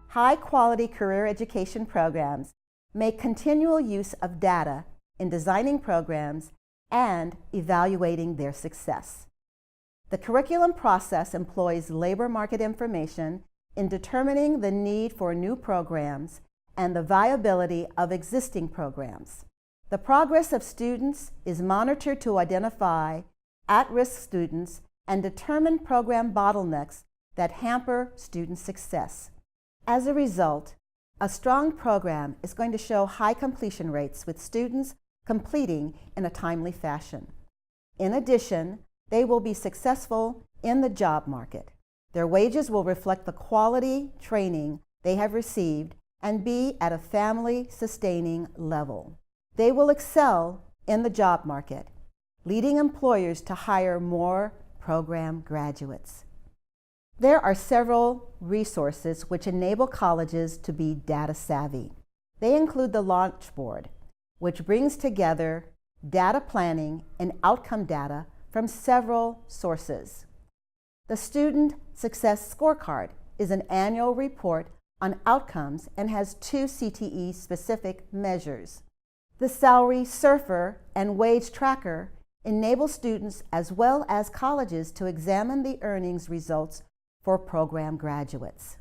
high-quality career education programs make continual use of data in designing programs and evaluating their success. The curriculum process employs labor market information in determining the need for new programs and the viability of existing programs. The progress of students is monitored to identify at-risk students and determine program bottlenecks that hamper student success. As a result, a strong program is going to show high completion rates with students completing in a timely fashion. In addition, they will be successful in the job market. Their wages will reflect the quality training they have received and be at a family-sustaining level. They will excel in the job market, leading employers to hire more program graduates. There are several resources which enable colleges to be data savvy. They include the Launch Board, which brings together data planning and outcome data from several sources. The Student Success Scorecard is an annual report on outcomes and has 2 CTE-specific measures. The Salary Surfer and Wage Tracker enable students as well as colleges to examine the earnings results for program graduates.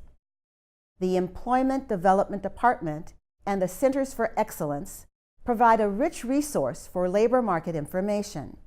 The Employment Development Department and the Centers for Excellence provide a rich resource for labor market information.